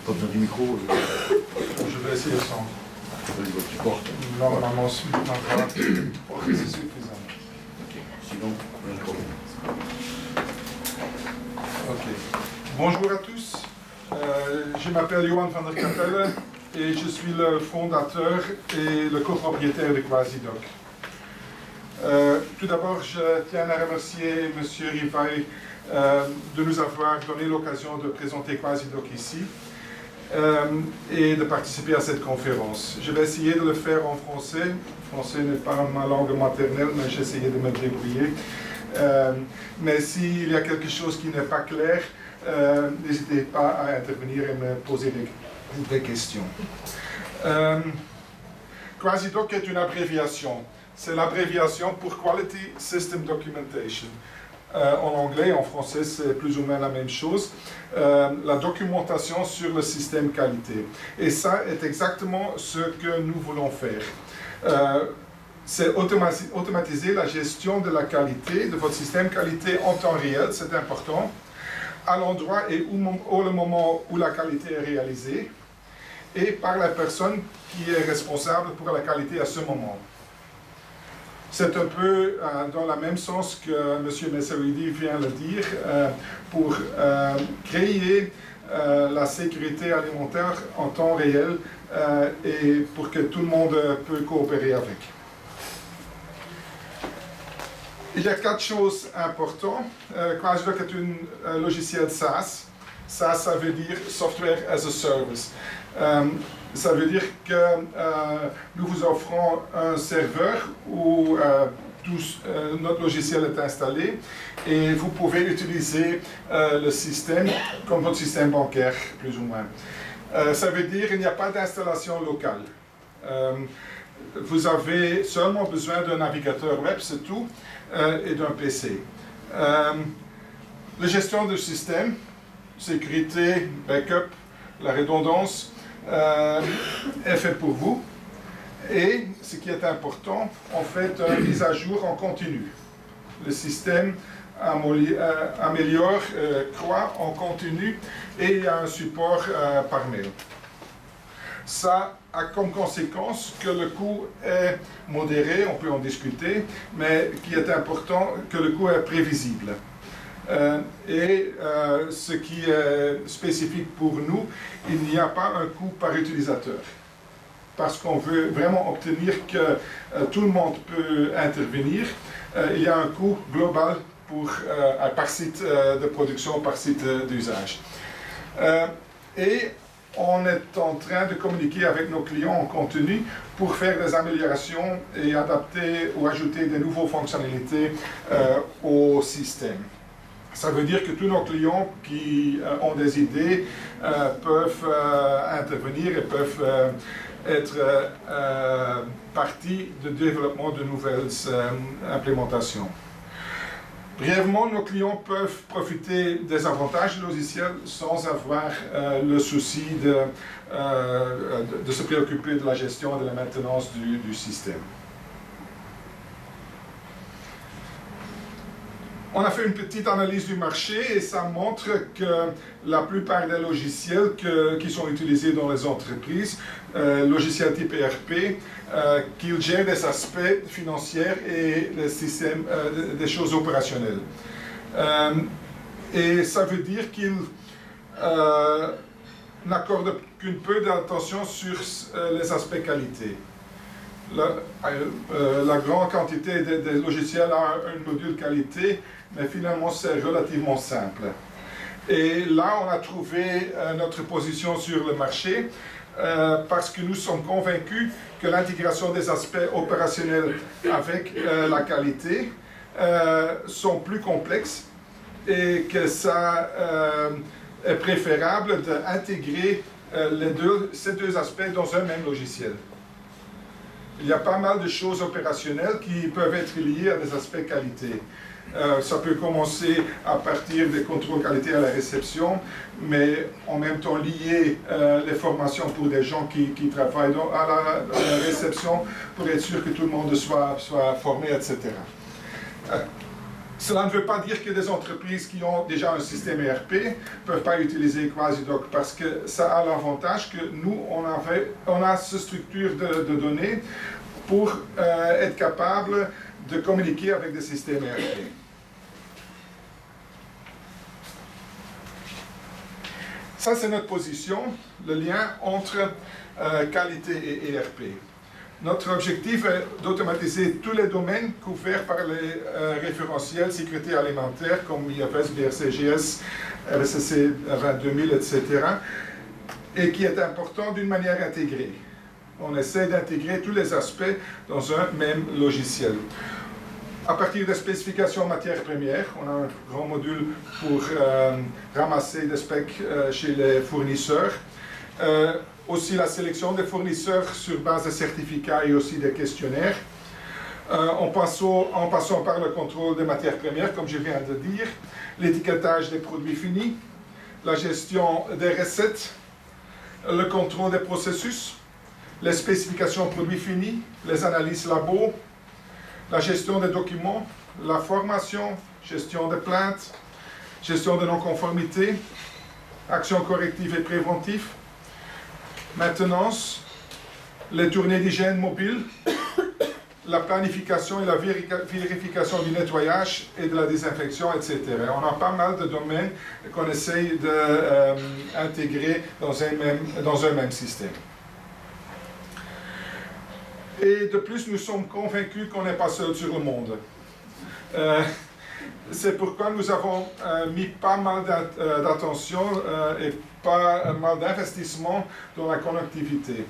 Pas besoin du micro. Je vais essayer sans. Tu portes. Normalement, c'est suffisant. Ok. Sinon, je crois. Ok. Bonjour à tous. Je m'appelle Johan van der Capelle et je suis le fondateur et le copropriétaire de Quasidoc. Tout d'abord, je tiens à remercier M. Rivail de nous avoir donné l'occasion de présenter Quasidoc ici et de participer à cette conférence. Je vais essayer de le faire en français. Le français n'est pas ma langue maternelle, mais j'ai essayé de me débrouiller. Mais s'il y a quelque chose qui n'est pas clair, n'hésitez pas à intervenir et me poser des questions. Quasidoc est une abréviation. C'est l'abréviation pour Quality System Documentation. En anglais, en français, c'est plus ou moins la même chose. La documentation sur le système qualité. Et ça est exactement ce que nous voulons faire. C'est automatiser la gestion de la qualité, de votre système qualité en temps réel, c'est important, à l'endroit et au moment où la qualité est réalisée, et par la personne qui est responsable pour la qualité à ce moment. C'est un peu dans le même sens que M. Messeridi vient de le dire, pour créer la sécurité alimentaire en temps réel et pour que tout le monde peut coopérer avec. Il y a 4 choses importantes. Quasidoc est un logiciel SaaS. SaaS, ça veut dire Software as a Service. Ça veut dire que nous vous offrons un serveur où notre logiciel est installé et vous pouvez utiliser le système comme votre système bancaire, plus ou moins. Ça veut dire qu'il n'y a pas d'installation locale. Vous avez seulement besoin d'un navigateur web, c'est tout, et d'un PC. La gestion du système, sécurité, backup, la redondance, est fait pour vous. Et ce qui est important, on fait une mise à jour en continu. Le système améliore, croît en continu et il y a un support par mail. Ça a comme conséquence que le coût est modéré, on peut en discuter, mais qui est important que le coût est prévisible. Ce qui est spécifique pour nous, il n'y a pas un coût par utilisateur. Parce qu'on veut vraiment obtenir que tout le monde peut intervenir, il y a un coût global par site de production, par site d'usage. Et on est en train de communiquer avec nos clients en continu pour faire des améliorations et adapter ou ajouter des nouvelles fonctionnalités au système. Ça veut dire que tous nos clients qui ont des idées peuvent intervenir et peuvent être partie du développement de nouvelles implémentations. Brièvement, nos clients peuvent profiter des avantages du logiciel sans avoir le souci de se préoccuper de la gestion et de la maintenance du système. On a fait une petite analyse du marché et ça montre que la plupart des logiciels qui sont utilisés dans les entreprises, logiciels type ERP, qu'ils gèrent des aspects financiers et des systèmes, des choses opérationnelles. Et ça veut dire qu'ils n'accordent qu'un peu d'attention sur les aspects qualité. La grande quantité des logiciels a un module qualité, mais finalement c'est relativement simple. Et là, on a trouvé notre position sur le marché parce que nous sommes convaincus que l'intégration des aspects opérationnels avec la qualité sont plus complexes et que ça est préférable d'intégrer ces deux aspects dans un même logiciel. Il y a pas mal de choses opérationnelles qui peuvent être liées à des aspects qualité. Ça peut commencer à partir des contrôles qualité à la réception, mais en même temps lier les formations pour des gens qui travaillent à la réception pour être sûr que tout le monde soit formé, etc. Cela ne veut pas dire que des entreprises qui ont déjà un système ERP ne peuvent pas utiliser QuasiDoc, parce que ça a l'avantage que nous, on a cette structure de données pour être capable de communiquer avec des systèmes ERP. Ça, c'est notre position, le lien entre qualité et ERP. Notre objectif est d'automatiser tous les domaines couverts par les référentiels sécurité alimentaire comme IFS, BRCGS, RSSC 22000, etc. et qui est important d'une manière intégrée. On essaie d'intégrer tous les aspects dans un même logiciel. À partir des spécifications matières premières, on a un grand module pour ramasser des specs chez les fournisseurs. Aussi la sélection des fournisseurs sur base de certificats et aussi des questionnaires. En passant par le contrôle des matières premières, comme je viens de dire, l'étiquetage des produits finis, la gestion des recettes, le contrôle des processus, les spécifications produits finis, les analyses labo, la gestion des documents, la formation, gestion des plaintes, gestion de non-conformité, actions correctives et préventives, maintenance, les tournées d'hygiène mobile, la planification et la vérification du nettoyage et de la désinfection, etc. On a pas mal de domaines qu'on essaye d'intégrer dans un même système. Et de plus, nous sommes convaincus qu'on n'est pas seul sur le monde. C'est pourquoi nous avons mis pas mal d'attention et pas mal d'investissement dans la connectivité.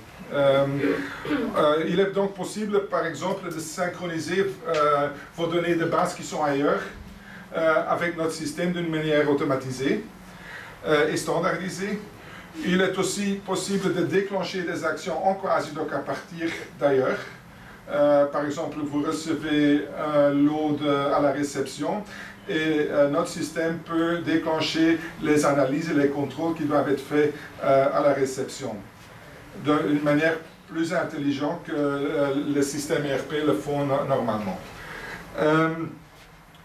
Il est donc possible, par exemple, de synchroniser vos données de base qui sont ailleurs avec notre système d'une manière automatisée et standardisée. Il est aussi possible de déclencher des actions en QuasiDoc à partir d'ailleurs. Par exemple, vous recevez un lot à la réception et notre système peut déclencher les analyses et les contrôles qui doivent être faits à la réception d'une manière plus intelligente que les systèmes ERP le font normalement.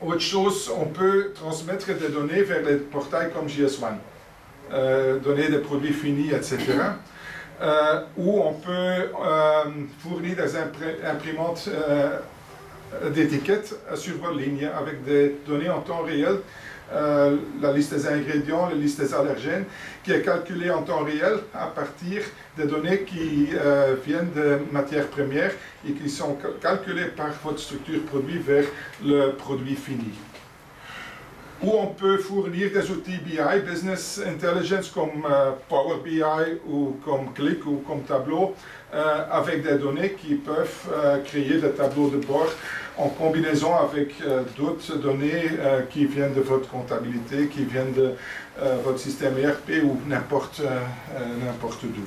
Autre chose, on peut transmettre des données vers les portails comme JS1, donner des produits finis, etc. Où on peut fournir des imprimantes d'étiquettes sur vos lignes avec des données en temps réel, la liste des ingrédients, la liste des allergènes, qui est calculée en temps réel à partir des données qui viennent de matières premières et qui sont calculées par votre structure produit vers le produit fini. Ou on peut fournir des outils BI, Business Intelligence, comme Power BI ou comme Qlik ou comme Tableau, avec des données qui peuvent créer des tableaux de bord en combinaison avec d'autres données qui viennent de votre comptabilité, qui viennent de votre système ERP ou n'importe d'où.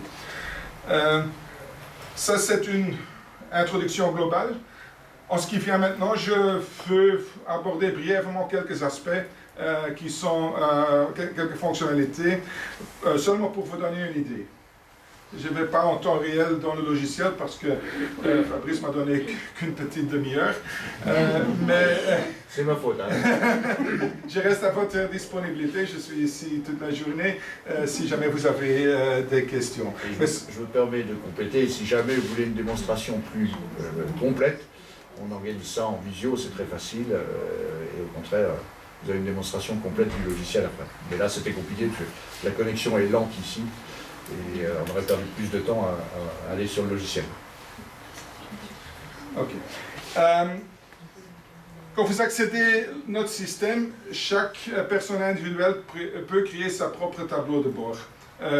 Ça, c'est une introduction globale. En ce qui vient maintenant, je veux aborder brièvement quelques aspects qui sont quelques fonctionnalités, seulement pour vous donner une idée. Je ne vais pas en temps réel dans le logiciel parce que Fabrice m'a donné qu'une petite demi-heure. C'est ma faute. Hein. Je reste à votre disponibilité, je suis ici toute la journée si jamais vous avez des questions. Je me permets de compléter, si jamais vous voulez une démonstration plus complète, on organise ça en visio, c'est très facile, et au contraire, vous avez une démonstration complète du logiciel après. Mais là, c'était compliqué, parce que la connexion est lente ici, et on aurait perdu plus de temps à aller sur le logiciel. Ok. Quand vous accédez à notre système, chaque personne individuelle peut créer sa propre tableau de bord.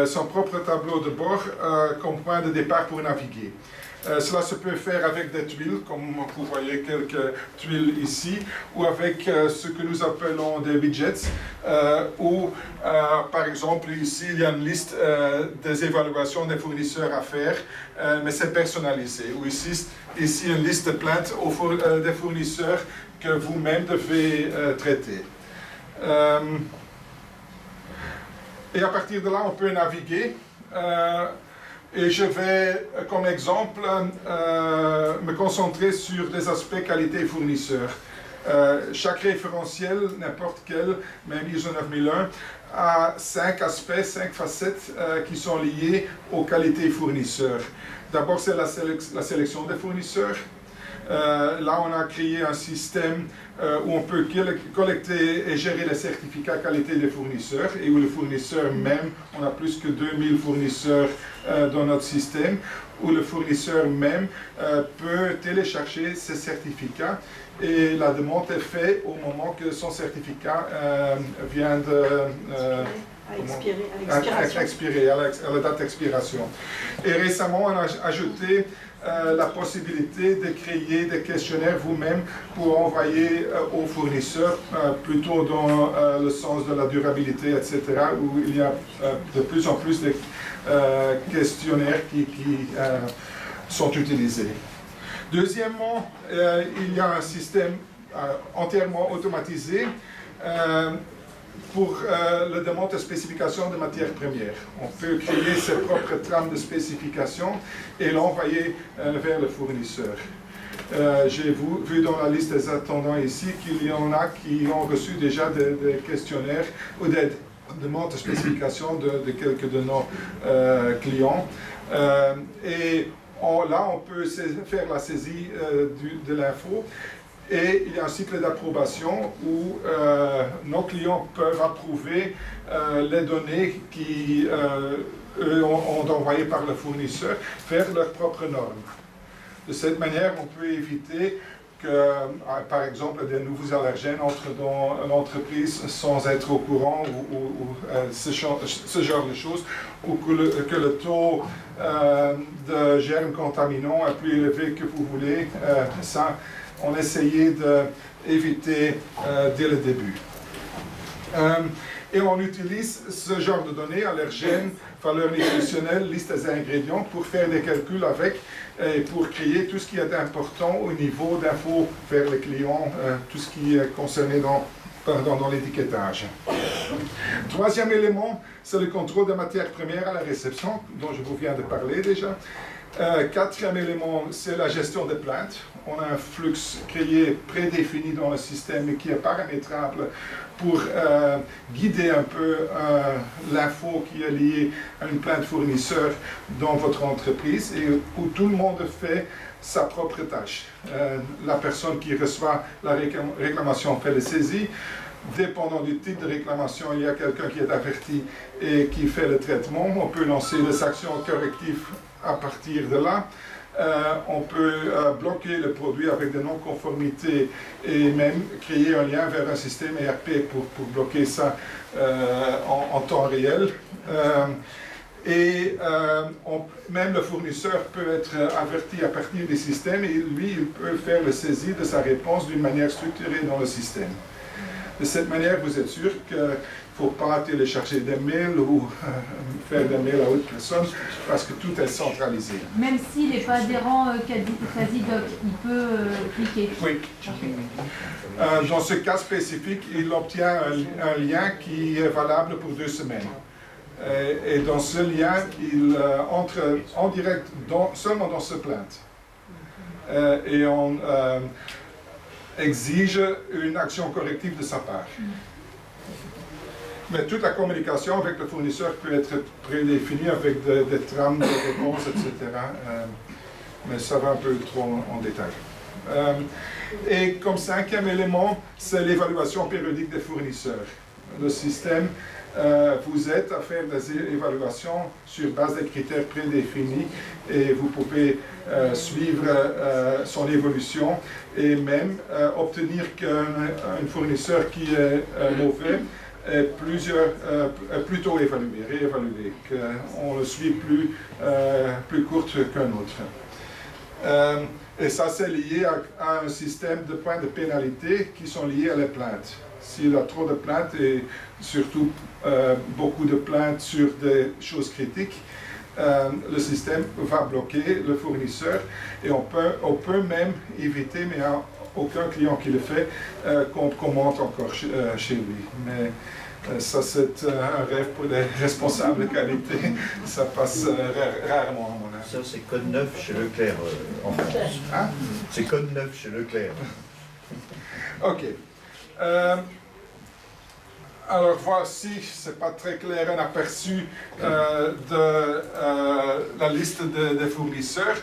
Son propre tableau de bord comme point de départ pour naviguer. Cela se peut faire avec des tuiles, comme vous voyez quelques tuiles ici, ou avec ce que nous appelons des widgets, où par exemple ici il y a une liste des évaluations des fournisseurs à faire, mais c'est personnalisé, ou ici une liste de plaintes des fournisseurs que vous-même devez traiter. Et à partir de là on peut naviguer. Et je vais, comme exemple, me concentrer sur des aspects qualité fournisseur. Chaque référentiel, n'importe quel, même ISO 9001, a 5 aspects, 5 facettes qui sont liées aux qualités fournisseurs. D'abord, c'est la sélection des fournisseurs. Là, on a créé un système où on peut collecter et gérer les certificats qualité des fournisseurs et où le fournisseur même, on a plus que 2000 fournisseurs dans notre système, où le fournisseur même peut télécharger ces certificats et la demande est faite au moment que son certificat vient de expirer, à la date d'expiration. Et récemment, on a ajouté la possibilité de créer des questionnaires vous-même pour envoyer aux fournisseurs, plutôt dans le sens de la durabilité, etc., où il y a de plus en plus de questionnaires qui sont utilisés. Deuxièmement, il y a un système entièrement automatisé pour la demande de spécification de matières premières. On peut créer ses propres trames de spécification et l'envoyer vers le fournisseur. J'ai vu dans la liste des attendants ici qu'il y en a qui ont reçu déjà des questionnaires ou des demandes de spécification de quelques de nos clients. Et là, on peut faire la saisie de l'info. Et il y a un cycle d'approbation où nos clients peuvent approuver les données qui ont envoyées par le fournisseur vers leurs propres normes. De cette manière, on peut éviter que, par exemple, des nouveaux allergènes entrent dans l'entreprise sans être au courant ou ce genre de choses, ou que le taux de germes contaminants est plus élevé que vous voulez. Ça, on essayait d'éviter dès le début. Et on utilise ce genre de données, allergènes, valeurs nutritionnelles, liste des ingrédients, pour faire des calculs avec et pour créer tout ce qui est important au niveau d'infos vers les clients, tout ce qui est concerné dans l'étiquetage. Troisième élément, c'est le contrôle des matières premières à la réception, dont je vous viens de parler déjà. Quatrième élément, c'est la gestion des plaintes. On a un flux créé, prédéfini dans le système et qui est paramétrable pour guider un peu l'info qui est liée à une plainte fournisseur dans votre entreprise et où tout le monde fait sa propre tâche. La personne qui reçoit la réclamation fait les saisies. Dépendant du type de réclamation, il y a quelqu'un qui est averti et qui fait le traitement. On peut lancer des actions correctives à partir de là. On peut bloquer le produit avec des non-conformités et même créer un lien vers un système ERP pour bloquer ça en temps réel. Même le fournisseur peut être averti à partir du système et lui, il peut faire le saisie de sa réponse d'une manière structurée dans le système. De cette manière, vous êtes sûr qu'il ne faut pas télécharger des mails ou faire des mails à autre personne parce que tout est centralisé. Même s'il n'est pas adhérent Quasi-Doc, il peut cliquer. Oui. Dans ce cas spécifique, il obtient un lien qui est valable pour 2 semaines. Et dans ce lien, il entre en direct seulement dans ce plainte. Et on exige une action corrective de sa part. Mais toute la communication avec le fournisseur peut être prédéfinie avec des trames de réponse, etc. Mais ça va un peu trop en détail. Et comme 5e élément, c'est l'évaluation périodique des fournisseurs. Le système vous aide à faire des évaluations sur base des critères prédéfinis et vous pouvez suivre son évolution et même obtenir qu'un fournisseur qui est mauvais est plutôt évalué, réévalué, qu'on le suit plus court qu'un autre. Et ça, c'est lié à un système de points de pénalité qui sont liés à les plaintes. S'il y a trop de plaintes et surtout beaucoup de plaintes sur des choses critiques, le système va bloquer le fournisseur et on peut même éviter, mais il n'y a aucun client qui le fait, qu'on commente encore chez lui. Mais ça, c'est un rêve pour les responsables de qualité. Ça passe rarement, à mon avis. Ça, c'est code 9 chez Leclerc en France. Hein? C'est code 9 chez Leclerc. Ok. Alors voici, c'est pas très clair, un aperçu de la liste des fournisseurs.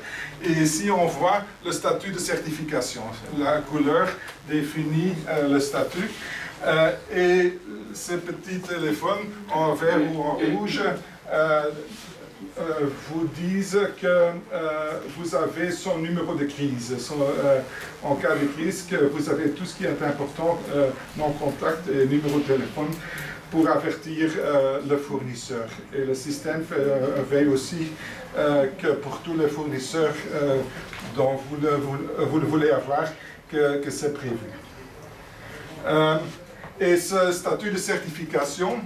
Et ici, on voit le statut de certification. La couleur définit le statut. Et ces petits téléphones en vert ou en rouge vous disent que vous avez son numéro de crise. En cas de crise, que vous avez tout ce qui est important, nom, contact et numéro de téléphone pour avertir le fournisseur. Et le système veille aussi que pour tous les fournisseurs dont vous le voulez avoir, que c'est prévu. Et ce statut de certification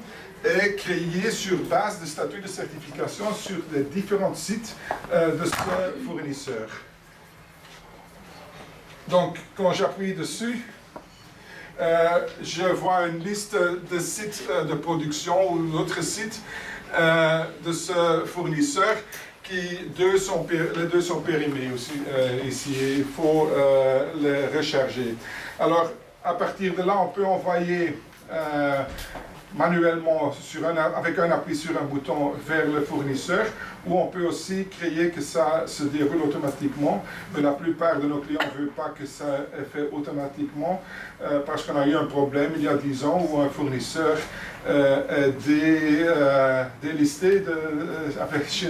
est créé sur base de statut de certification sur les différents sites de ce fournisseur. Donc, quand j'appuie dessus, je vois une liste de sites de production ou d'autres sites de ce fournisseur qui les deux sont périmés aussi, ici. Il faut les recharger. Alors, à partir de là, on peut envoyer manuellement avec un appui sur un bouton vers le fournisseur, ou on peut aussi créer que ça se déroule automatiquement. Mais la plupart de nos clients ne veulent pas que ça est fait automatiquement parce qu'on a eu un problème il y a 10 ans où un fournisseur est délisté chez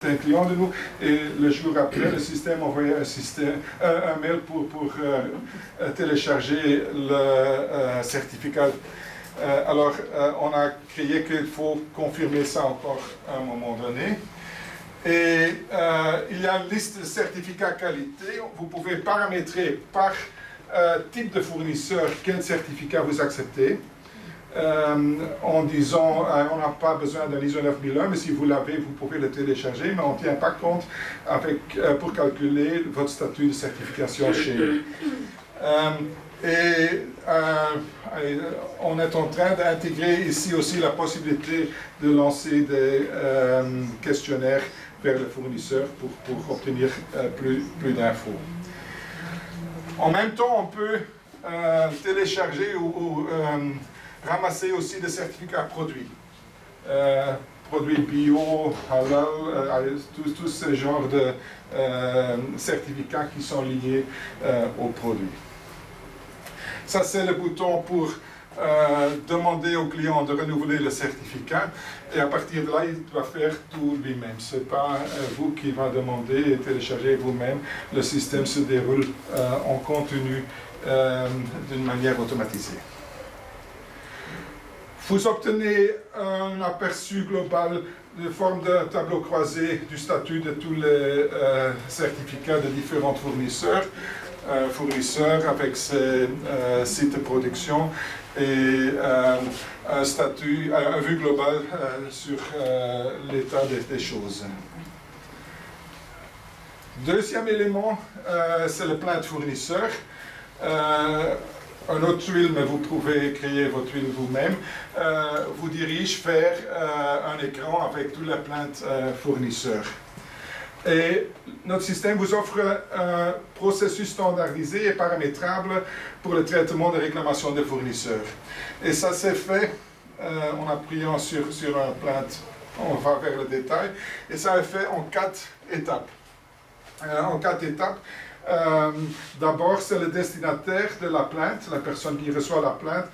un client de nous, et le jour après, le système envoyait un mail pour télécharger le certificat. Alors, on a créé qu'il faut confirmer ça encore à un moment donné. Et il y a une liste de certificats qualité. Vous pouvez paramétrer par type de fournisseur quel certificat vous acceptez. En disant on n'a pas besoin d'un ISO 9001, mais si vous l'avez, vous pouvez le télécharger, mais on ne tient pas compte pour calculer votre statut de certification chez nous. On est en train d'intégrer ici aussi la possibilité de lancer des questionnaires vers le fournisseur pour obtenir plus d'infos. En même temps, on peut télécharger ou ramasser aussi des certificats produits. Produits bio, halal, tous ces genres de certificats qui sont liés aux produits. Ça, c'est le bouton pour demander au client de renouveler le certificat. Et à partir de là, il doit faire tout lui-même. Ce n'est pas vous qui va demander et télécharger vous-même. Le système se déroule en continu d'une manière automatisée. Vous obtenez un aperçu global de forme de tableau croisé du statut de tous les certificats de différents fournisseurs. Fournisseurs avec ses sites de production et un statut, un vue globale sur l'état des choses. Deuxième élément, c'est le plan de fournisseur. Un autre tuile, mais vous pouvez créer votre tuile vous-même, vous dirige vers un écran avec tous les plaintes fournisseurs. Et notre système vous offre un processus standardisé et paramétrable pour le traitement des réclamations des fournisseurs. Et ça s'est fait en appuyant sur un plainte, on va vers le détail, et ça est fait en 4 étapes. D'abord, c'est le destinataire de la plainte, la personne qui reçoit la plainte,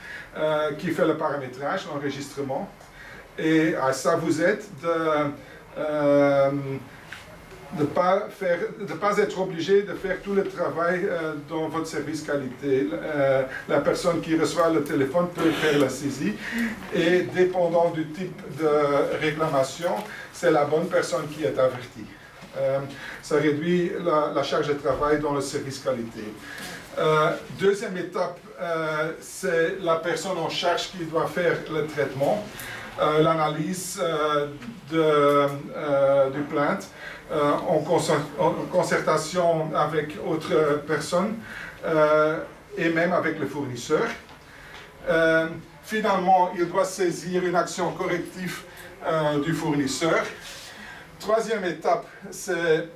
qui fait le paramétrage, l'enregistrement. Et ça vous aide de ne pas être obligé de faire tout le travail dans votre service qualité. La personne qui reçoit le téléphone peut faire la saisie et dépendant du type de réclamation, c'est la bonne personne qui est avertie. Ça réduit la charge de travail dans le service qualité. Deuxième étape, c'est la personne en charge qui doit faire le traitement, l'analyse du plainte, en concertation avec autres personnes et même avec le fournisseur. Finalement, il doit saisir une action corrective du fournisseur. Troisième étape, c'est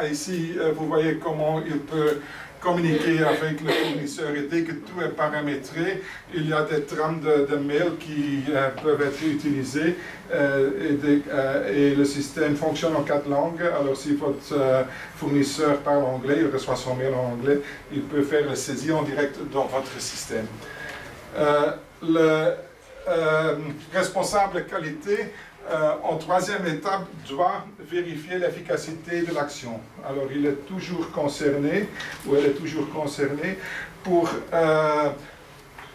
ici, vous voyez comment il peut communiquer avec le fournisseur et dès que tout est paramétré, il y a des trames de mail qui peuvent être utilisées et le système fonctionne en 4 langues. Alors si votre fournisseur parle anglais, il reçoit son mail en anglais, il peut faire le saisie en direct dans votre système. Le responsable qualité, en troisième étape, doit vérifier l'efficacité de l'action. Alors, il est toujours concerné, ou elle est toujours concernée, pour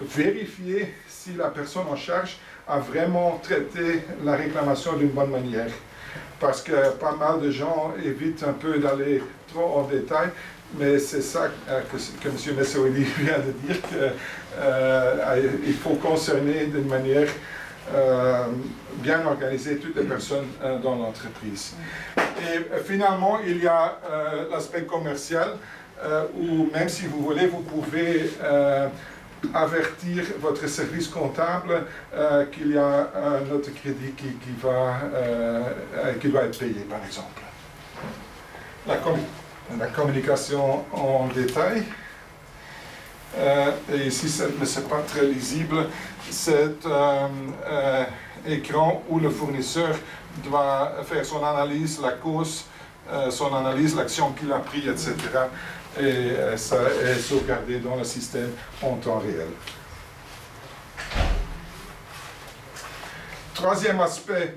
vérifier si la personne en charge a vraiment traité la réclamation d'une bonne manière. Parce que pas mal de gens évitent un peu d'aller trop en détail, mais c'est ça que M. Messoudi vient de dire, qu'il faut concerner d'une manière bien organiser toutes les personnes dans l'entreprise. Et finalement, il y a l'aspect commercial, où même si vous voulez, vous pouvez avertir votre service comptable qu'il y a un autre crédit qui doit être payé, par exemple. La communication en détail. Et ici, ce n'est pas très lisible, cet écran où le fournisseur doit faire son analyse, la cause, son analyse, l'action qu'il a prise, etc. Et ça est sauvegardé dans le système en temps réel. Troisième aspect,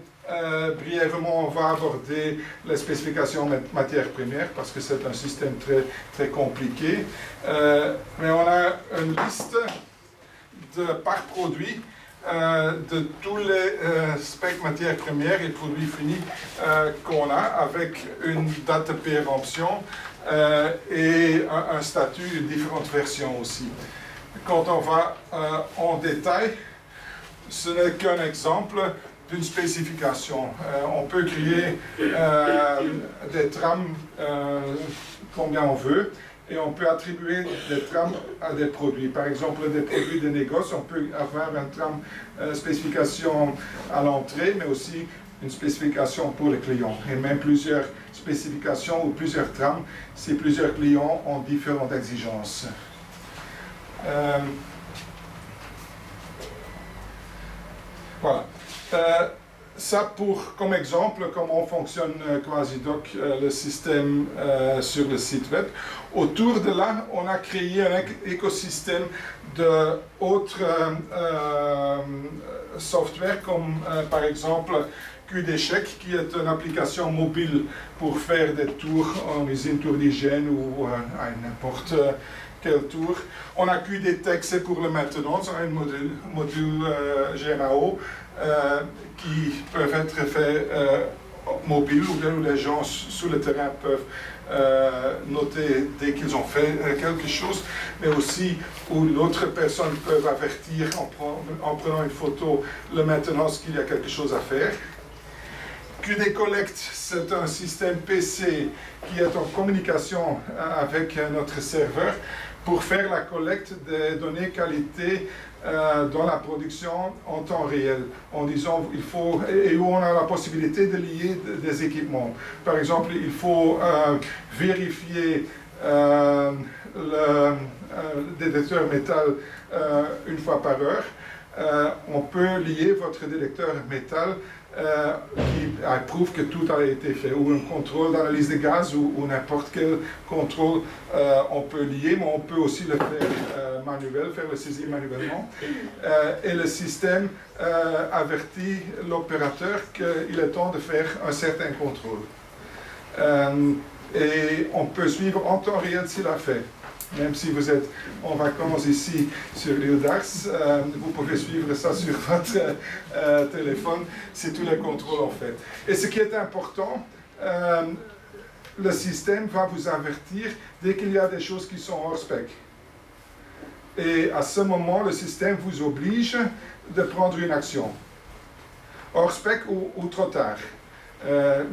brièvement, on va aborder les spécifications matières premières parce que c'est un système très compliqué. Mais on a une liste par produit de tous les specs matières premières et produits finis qu'on a avec une date de péremption et un statut, différentes versions aussi. Quand on va en détail, ce n'est qu'un exemple d'une spécification. On peut créer des trames combien on veut et on peut attribuer des trames à des produits. Par exemple, des produits de négoce, on peut avoir une trame spécification à l'entrée, mais aussi une spécification pour les clients. Et même plusieurs spécifications ou plusieurs trames si plusieurs clients ont différentes exigences. Voilà. Ça comme exemple, comment fonctionne Quasidoc, le système sur le site web. Autour de là, on a créé un écosystème d'autres softwares comme par exemple QDcheck, qui est une application mobile pour faire des tours en usine, tour d'hygiène ou à n'importe quel tour. On a QDTech, c'est pour la maintenance, un module GMAO qui peuvent être faits mobiles où les gens sur le terrain peuvent noter dès qu'ils ont fait quelque chose, mais aussi où d'autres personnes peuvent avertir en prenant une photo la maintenance qu'il y a quelque chose à faire. QD Collect, c'est un système PC qui est en communication avec notre serveur pour faire la collecte des données qualité dans la production en temps réel, en disant il faut, et où on a la possibilité de lier des équipements. Par exemple, il faut vérifier le détecteur métal une fois par heure. On peut lier votre détecteur métal qui prouve que tout a été fait, ou un contrôle d'analyse de gaz ou n'importe quel contrôle on peut lier, mais on peut aussi le faire manuel, faire le saisie manuellement. Et le système avertit l'opérateur qu'il est temps de faire un certain contrôle. Et on peut suivre en temps réel s'il l'a fait. Même si vous êtes en vacances ici sur l'île d'Ars, vous pouvez suivre ça sur votre téléphone si tous les contrôles ont fait. Et ce qui est important, le système va vous avertir dès qu'il y a des choses qui sont hors spec. Et à ce moment, le système vous oblige de prendre une action. Hors spec ou trop tard.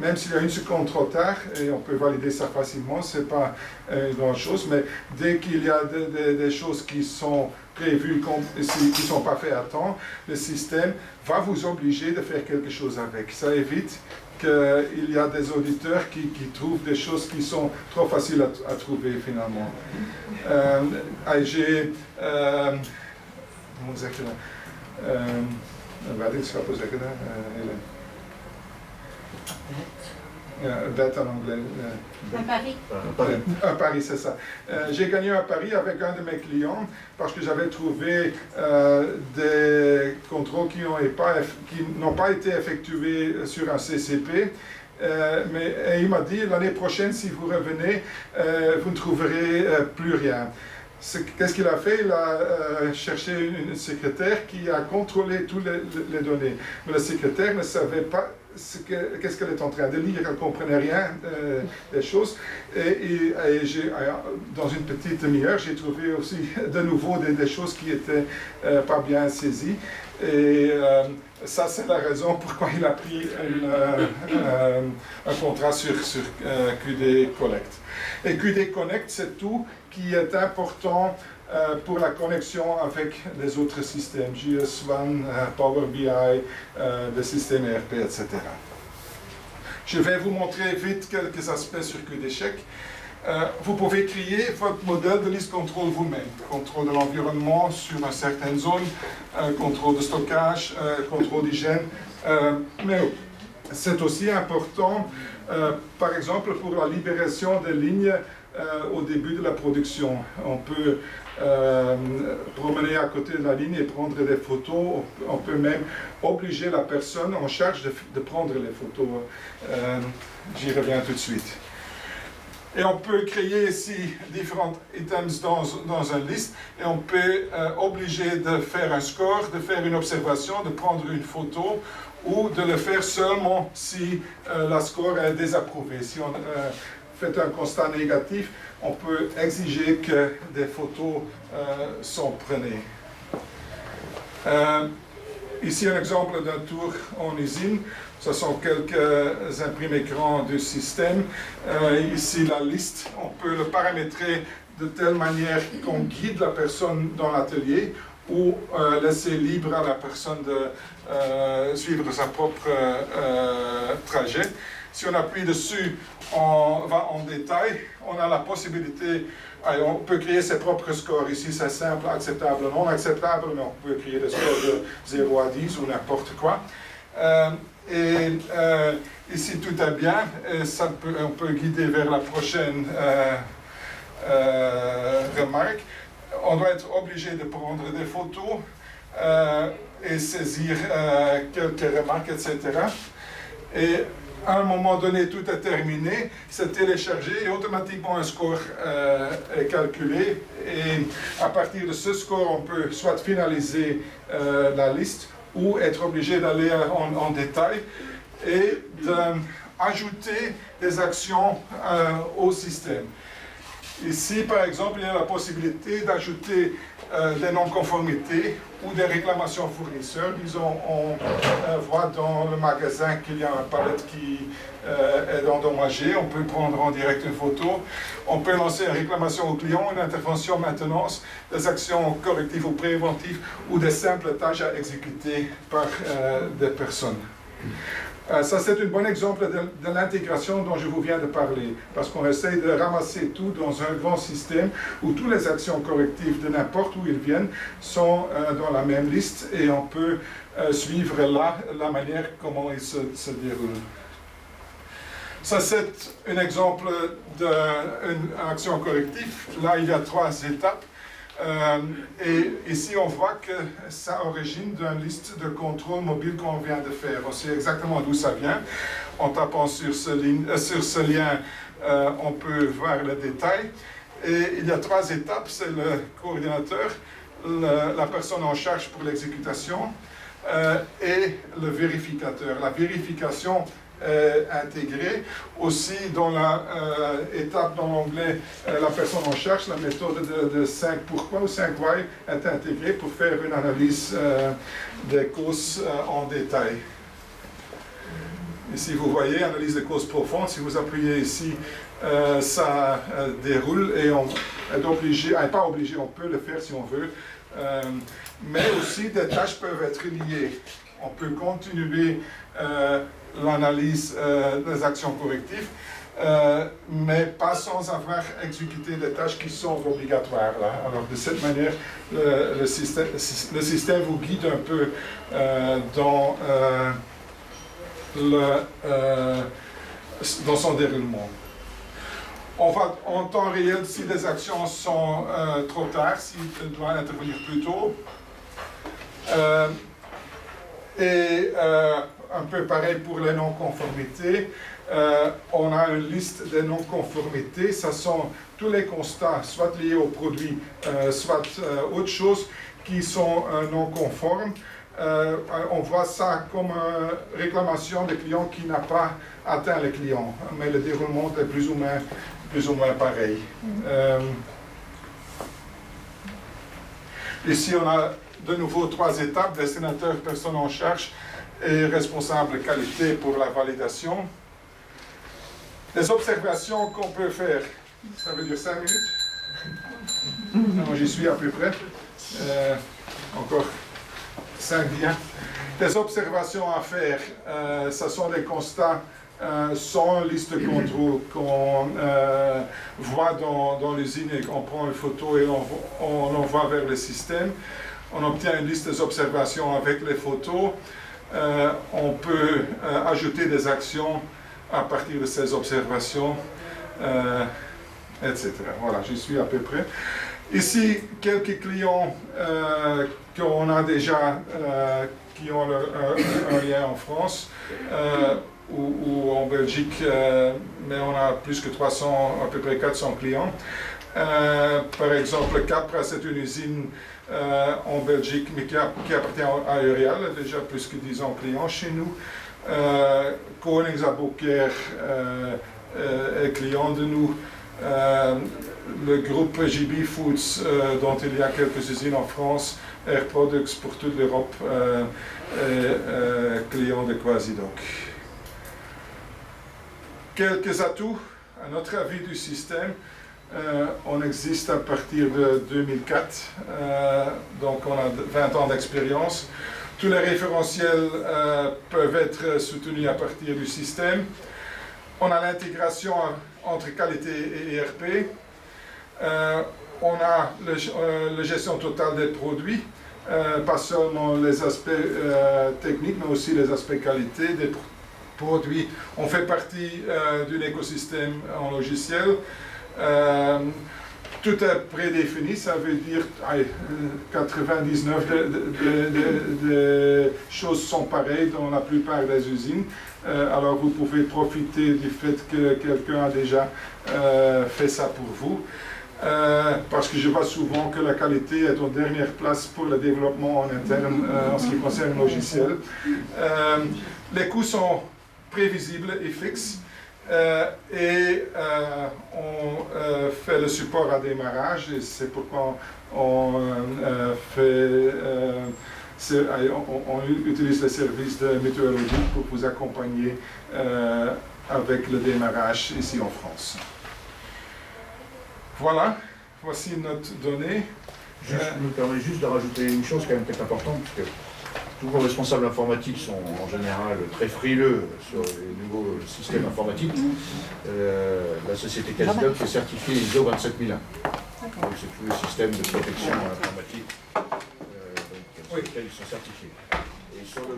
Même s'il y a une seconde trop tard, et on peut valider ça facilement, ce n'est pas une grande chose, mais dès qu'il y a des choses qui sont prévus, qui ne sont pas faits à temps, le système va vous obliger de faire quelque chose avec. Ça évite qu'il y a des auditeurs qui trouvent des choses qui sont trop faciles à trouver finalement. Hoe zeg je dat? Weet ik, schappen zeggen dat? Bête en anglais. Un pari. Un pari, c'est ça. J'ai gagné un pari avec un de mes clients parce que j'avais trouvé des contrôles qui n'ont pas été effectués sur un CCP. Mais il m'a dit, l'année prochaine, si vous revenez, vous ne trouverez plus rien. Qu'est-ce qu'il a fait? Il a cherché une secrétaire qui a contrôlé toutes les données. Mais la secrétaire ne savait pas qu'est-ce qu'elle est en train de lire, elle ne comprenait rien des choses. Et dans une petite demi-heure, j'ai trouvé aussi de nouveau des choses qui n'étaient pas bien saisies. Et ça, c'est la raison pourquoi il a pris un contrat sur QD Connect. Et QD Connect, c'est tout qui est important pour la connexion avec les autres systèmes, JS1, Power BI, les systèmes ERP, etc. Je vais vous montrer vite quelques aspects sur QDCheck. Vous pouvez créer votre modèle de liste contrôle vous-même. Contrôle de l'environnement sur une certaine zone, contrôle de stockage, contrôle d'hygiène. Mais c'est aussi important, par exemple, pour la libération des lignes au début de la production. On peut promener à côté de la ligne et prendre des photos. On peut même obliger la personne en charge de prendre les photos. J'y reviens tout de suite. Et on peut créer ici différents items dans une liste et on peut obliger de faire un score, de faire une observation, de prendre une photo ou de le faire seulement si la score est désapprouvée. Si on fait un constat négatif, on peut exiger que des photos sont prenées. Ici un exemple d'un tour en usine. Ce sont quelques imprimés écrans du système. Ici la liste, on peut le paramétrer de telle manière qu'on guide la personne dans l'atelier ou laisser libre à la personne de suivre sa propre trajet. Si on appuie dessus, on va en détail, on a la possibilité, on peut créer ses propres scores. Ici c'est simple, acceptable, non acceptable, mais on peut créer des scores de 0 à 10 ou n'importe quoi. Ici tout est bien, et on peut guider vers la prochaine remarque. On doit être obligé de prendre des photos et saisir quelques remarques, etc. Et à un moment donné, tout est terminé, c'est téléchargé et automatiquement un score est calculé. Et à partir de ce score, on peut soit finaliser la liste ou être obligé d'aller en détail et d'ajouter des actions au système. Ici, par exemple, il y a la possibilité d'ajouter des non-conformités ou des réclamations fournisseurs. Disons, on voit dans le magasin qu'il y a un palette qui est endommagé. On peut prendre en direct une photo. On peut lancer une réclamation au client, une intervention maintenance, des actions correctives ou préventives ou des simples tâches à exécuter par des personnes. Ça, c'est un bon exemple de l'intégration dont je vous viens de parler, parce qu'on essaye de ramasser tout dans un grand système où toutes les actions correctives de n'importe où ils viennent sont dans la même liste et on peut suivre la manière comment ils se déroulent. Ça, c'est un exemple d'une action corrective. Là, il y a 3 étapes. Et ici, on voit que ça origine d'une liste de contrôle mobile qu'on vient de faire. On sait exactement d'où ça vient. En tapant sur ce lien, on peut voir le détail. Et il y a 3 étapes. C'est le coordinateur, la personne en charge pour l'exécution et le vérificateur. La vérification intégrée. Aussi, dans l'étape dans l'onglet la personne en charge, la méthode de 5 pourquoi ou 5 why est intégrée pour faire une analyse des causes en détail. Ici, vous voyez, analyse des causes profondes. Si vous appuyez ici, ça déroule et on est obligé, pas obligé, on peut le faire si on veut, Mais aussi des tâches peuvent être liées. On peut continuer l'analyse des actions correctives, mais pas sans avoir exécuté des tâches qui sont obligatoires. Là. Alors de cette manière, le système vous guide un peu dans son déroulement. On va en temps réel si les actions sont trop tard, s'il doit intervenir plus tôt. Un peu pareil pour les non-conformités. On a une liste des non-conformités. Ce sont tous les constats, soit liés au produit, soit autre chose, qui sont non conformes. On voit ça comme une réclamation des clients qui n'a pas atteint les clients, mais le déroulement est plus ou moins pareil. Ici, on a de nouveau 3 étapes: destinateur, personne en charge et responsable qualité pour la validation. Les observations qu'on peut faire, ça veut dire 5 minutes. Non, j'y suis à peu près. Encore 5 liens. Les observations à faire, ce sont des constats sans liste de contrôle qu'on voit dans l'usine et qu'on prend une photo et on l'envoie vers le système. On obtient une liste des observations avec les photos. On peut ajouter des actions à partir de ces observations, etc. Voilà, j'y suis à peu près. Ici, quelques clients qu'on a déjà, qui ont un lien en France ou en Belgique, mais on a plus que 300, à peu près 400 clients. Par exemple, Capra, c'est une usine en Belgique, mais qui appartient à Eurial, déjà plus que 10 ans client chez nous. Konings à Beaucaire est client de nous. Le groupe JB Foods, dont il y a quelques usines en France, Air Products pour toute l'Europe, est client de Quasidoc. Quelques atouts, à notre avis, du système. On existe à partir de 2004, donc on a 20 ans d'expérience. Tous les référentiels peuvent être soutenus à partir du système. On a l'intégration entre qualité et ERP. On a la gestion totale des produits, pas seulement les aspects techniques, mais aussi les aspects qualité des produits. On fait partie d'un écosystème en logiciel. Tout est prédéfini, ça veut dire 99% des choses sont pareilles dans la plupart des usines. Alors vous pouvez profiter du fait que quelqu'un a déjà fait ça pour vous. Parce que je vois souvent que la qualité est en dernière place pour le développement en interne en ce qui concerne le logiciel. Les coûts sont prévisibles et fixes. On fait le support à démarrage et c'est pourquoi on utilise les services de météorologie pour vous accompagner avec le démarrage ici en France. Voilà, voici notre donnée. Je me permets juste de rajouter une chose quand même qui est importante, parce que tous vos responsables informatiques sont en général très frileux sur les nouveaux systèmes informatiques. La société Quasidoc est certifiée ISO 27001. Donc c'est tous les systèmes de protection informatique sur lesquels ils sont certifiés. Et sur le...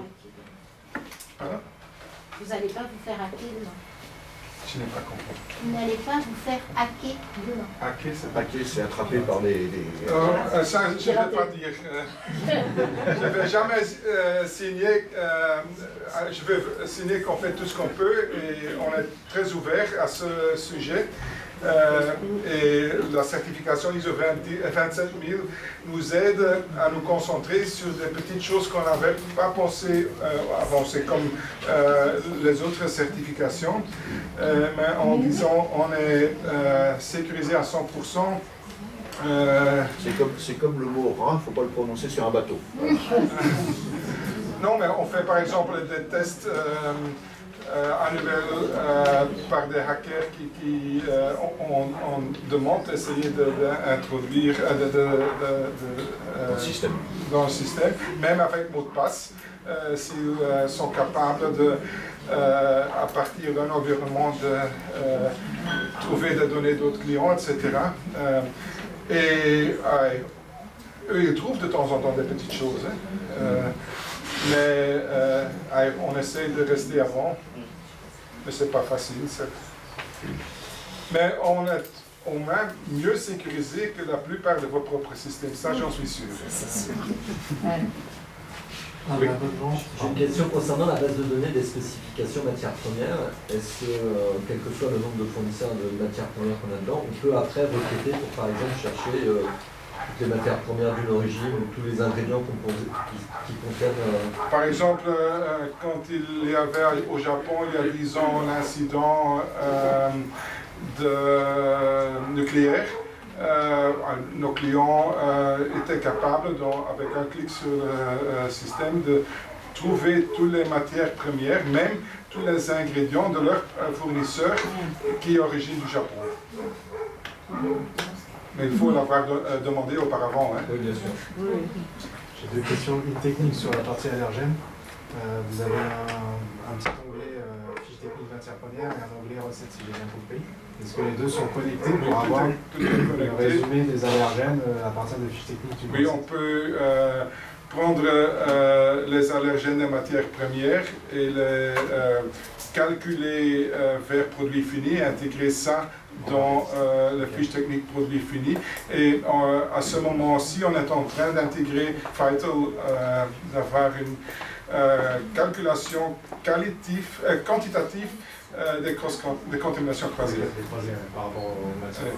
Voilà. Vous n'allez pas vous faire hacker demain. Je n'ai pas compris. Vous n'allez pas vous faire hacker demain. Hacker, c'est attrapé par les... Ça, je ne vais pas dire. Je ne vais jamais signer. Je veux signer qu'on fait tout ce qu'on peut et on est très ouvert à ce sujet. Et la certification ISO 27000 nous aide à nous concentrer sur des petites choses qu'on n'avait pas pensé avancer comme les autres certifications, mais en disant on est sécurisé à 100%. C'est comme le mot rat, il ne faut pas le prononcer sur un bateau. Non, mais on fait par exemple des tests annuel par des hackers qui on demande d'essayer d'introduire Dans le système. dans le système, même avec mot de passe, s'ils sont capables de, à partir d'un environnement, de trouver des données d'autres clients, etc. Eux, ils trouvent de temps en temps des petites choses. Mais on essaie de rester avant, mais c'est pas facile. Mais on est au moins mieux sécurisé que la plupart de vos propres systèmes, ça j'en suis sûr. Oui. J'ai une question concernant la base de données des spécifications matières premières. Est-ce que, quel que soit le nombre de fournisseurs de matières premières qu'on a dedans, on peut après requêter pour par exemple chercher toutes les matières premières d'une origine ou tous les ingrédients qui contiennent... Par exemple, quand il y avait au Japon, il y a 10 ans, l'incident nucléaire, nos clients étaient capables, avec un clic sur le système, de trouver toutes les matières premières, même tous les ingrédients de leur fournisseur qui est origine du Japon. Mais il faut l'avoir demandé auparavant. Hein. Oui, bien sûr. J'ai deux questions, une technique sur la partie allergène. Vous avez un petit onglet fiche technique matières premières et un onglet recettes si j'ai bien compris. Est-ce que les deux sont connectés pour avoir le résumé des allergènes à partir de fiches techniques? Oui, on peut prendre les allergènes des matières premières et les calculer vers produit fini, intégrer ça dans la fiche technique produit fini. Et à ce moment-ci, on est en train d'intégrer Vital, d'avoir une calculation quantitative des contaminations croisées. Par rapport aux matières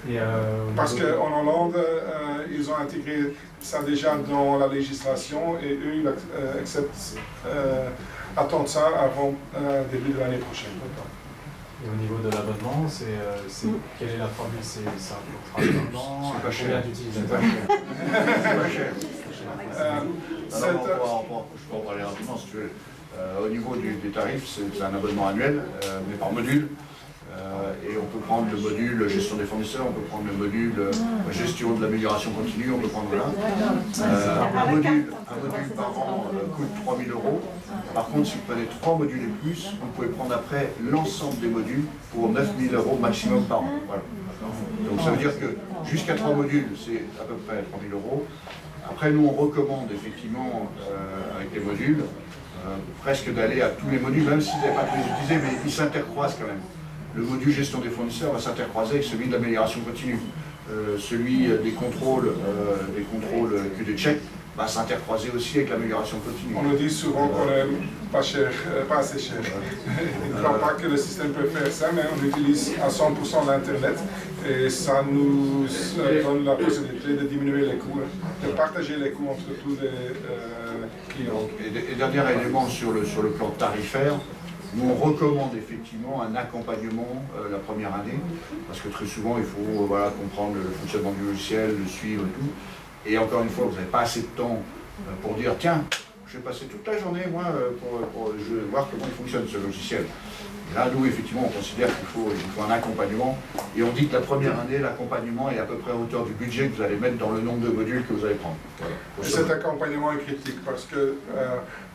premières. Parce qu'en Hollande, ils ont intégré ça déjà dans la législation et eux, ils attendent ça avant début de l'année prochaine. Et au niveau de l'abonnement, quelle est la formule? C'est ça pour l'abonnement? C'est pas cher. C'est pas cher. Je peux en parler rapidement si tu veux. Au niveau des tarifs, c'est un abonnement annuel, mais par module. Et on peut prendre le module gestion des fournisseurs, on peut prendre le module gestion de l'amélioration continue, on peut prendre là. Un module par an coûte 3 000 €. Par contre, si vous prenez 3 modules et plus, vous pouvez prendre après l'ensemble des modules pour 9 000 € maximum par an. Voilà. Donc ça veut dire que jusqu'à 3 modules, c'est à peu près 3 000 €. Après, nous, on recommande effectivement, avec les modules, presque d'aller à tous les modules, même s'ils n'avaient pas tous les utilisés, mais ils s'intercroisent quand même. Le module gestion des fournisseurs va s'intercroiser avec celui de l'amélioration continue. Celui des contrôles que des checks va s'intercroiser aussi avec l'amélioration continue. On nous dit souvent qu'on n'est pas assez cher. Je ne crois pas que le système peut faire ça, mais on utilise à 100% l'Internet et ça nous donne la possibilité de diminuer les coûts, de partager les coûts entre tous les clients. Et dernier élément sur le plan tarifaire, nous on recommande effectivement un accompagnement la première année, parce que très souvent il faut comprendre le fonctionnement du logiciel, le suivre et tout. Et encore une fois, vous n'avez pas assez de temps pour dire tiens, je vais passer toute la journée moi pour voir comment il fonctionne ce logiciel. Et là, nous effectivement, on considère qu'il faut un accompagnement. Et on dit que la première année, l'accompagnement est à peu près à hauteur du budget que vous allez mettre dans le nombre de modules que vous allez prendre. Voilà. Et cet accompagnement est critique parce que,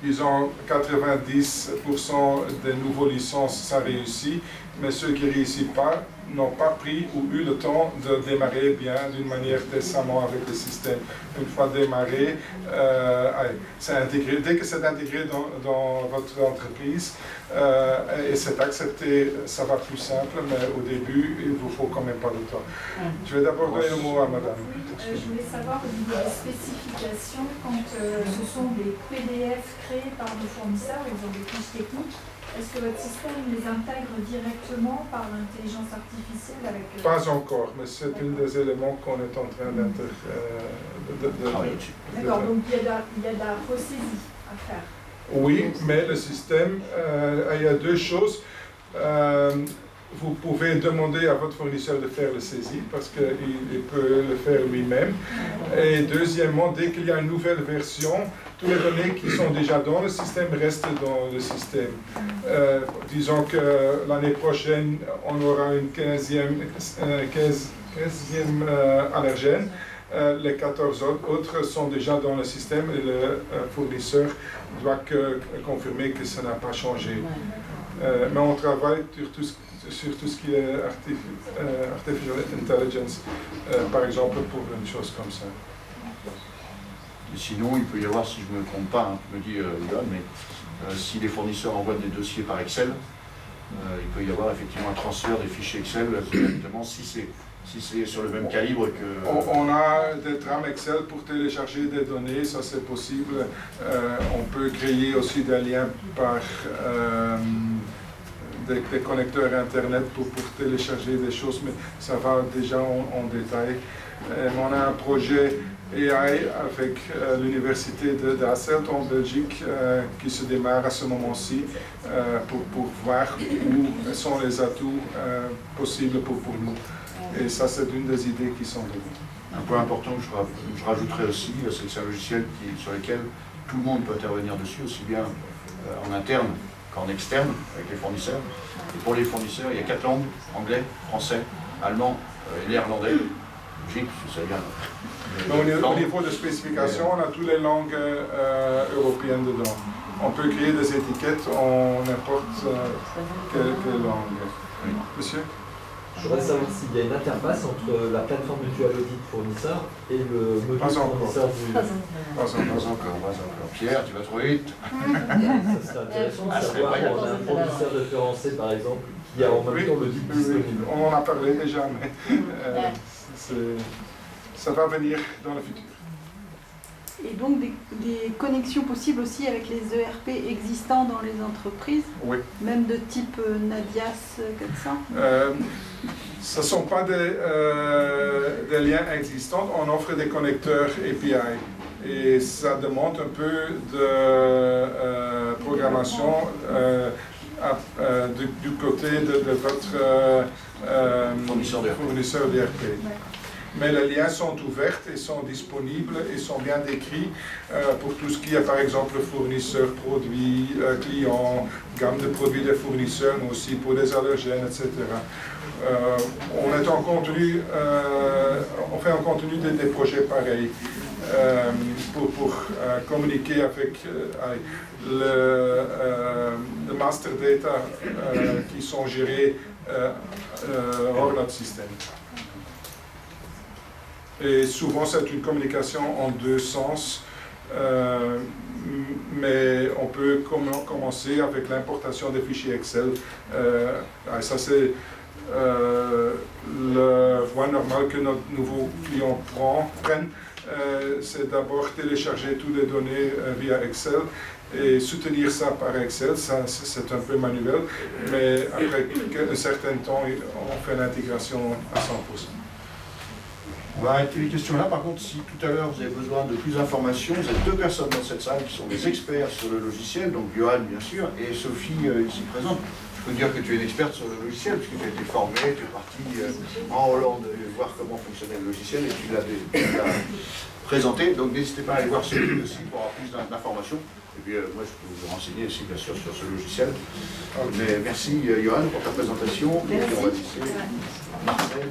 disons, 90% des nouveaux licences, ça réussit, mais ceux qui ne réussissent pas n'ont pas pris ou eu le temps de démarrer bien d'une manière décemment avec le système. Une fois démarré, c'est intégré. Dès que c'est intégré dans votre entreprise et c'est accepté, ça va plus simple, mais au début, il vous faut quand même pas de temps. Je vais d'abord donner le mot à madame. Oui, je voulais savoir au niveau des spécifications, quand ce sont des PDF créés par nos fournisseurs, ils ont des fiches techniques. Est-ce que votre système les intègre directement par l'intelligence artificielle avec... Pas encore, mais c'est un des éléments qu'on est en train D'accord, donc il y a de la ressaisie à faire. Oui, mais le système, il y a deux choses. Vous pouvez demander à votre fournisseur de faire le saisie parce qu'il peut le faire lui-même. Et deuxièmement, dès qu'il y a une nouvelle version, toutes les données qui sont déjà dans le système restent dans le système. Disons que l'année prochaine, on aura une 15e allergène. Les 14 autres sont déjà dans le système et le fournisseur doit confirmer que ça n'a pas changé. Mais on travaille sur tout ce qui est artificial intelligence, par exemple, pour une chose comme ça. Et sinon, il peut y avoir, si je ne me trompe pas, hein, tu me dis, Yann, mais si les fournisseurs envoient des dossiers par Excel, il peut y avoir effectivement un transfert des fichiers Excel directement si c'est sur le même calibre que... On a des trames Excel pour télécharger des données, ça c'est possible. On peut créer aussi des liens par des connecteurs Internet pour télécharger des choses, mais ça va déjà en détail. On a un projet AI avec l'université d'Asselt en Belgique qui se démarre à ce moment-ci pour voir où sont les atouts possibles pour nous. Et ça, c'est une des idées qui sont données. Un point important que je rajouterais aussi, c'est que c'est un logiciel sur lequel tout le monde peut intervenir dessus, aussi bien en interne qu'en externe avec les fournisseurs. Et pour les fournisseurs, il y a 4 langues, anglais, français, allemand et néerlandais. Logique, je sais bien. Au niveau de spécification, on a toutes les langues européennes dedans. On peut créer des étiquettes en n'importe quelle langue. Oui. Monsieur? Je voudrais savoir s'il y a une interface entre la plateforme Mutual Audit fournisseur et le module fournisseur du... Pas encore. Pierre, tu vas trop vite. Ça serait intéressant de savoir on a un fournisseur référencé par exemple qui a en même temps l'audit disponible. On en a parlé déjà, mais ça va venir dans le futur. Et donc des connexions possibles aussi avec les ERP existants dans les entreprises, oui. Même de type Nadias 400 Ce ne sont pas des liens existants, on offre des connecteurs API. Et ça demande un peu de programmation du côté de votre fournisseur d'ERP. Mais les liens sont ouverts et sont disponibles et sont bien décrits pour tout ce qui est par exemple fournisseur, produits, clients, gamme de produits des fournisseurs, mais aussi pour des allergènes, etc. On fait en continu des projets pareils pour communiquer avec le master data qui sont gérés hors notre système. Et souvent, c'est une communication en deux sens, mais on peut commencer avec l'importation des fichiers Excel. Ça, c'est la voie normale que notre nouveau client prenne. C'est d'abord télécharger toutes les données via Excel et soutenir ça par Excel. Ça, c'est un peu manuel, mais après un certain temps, on fait l'intégration à 100%. On va arrêter les questions là. Par contre, si tout à l'heure vous avez besoin de plus d'informations, vous êtes 2 personnes dans cette salle qui sont des experts sur le logiciel, donc Johan bien sûr, et Sophie ici présente. Je peux dire que tu es une experte sur le logiciel, puisque tu as été formée, tu es partie en Hollande voir comment fonctionnait le logiciel et tu l'as présenté. Donc n'hésitez pas à aller voir Sophie aussi pour avoir plus d'informations. Et puis moi je peux vous renseigner aussi bien sûr sur ce logiciel. Mais merci Johan pour ta présentation. Et puis on va laisser Marcel.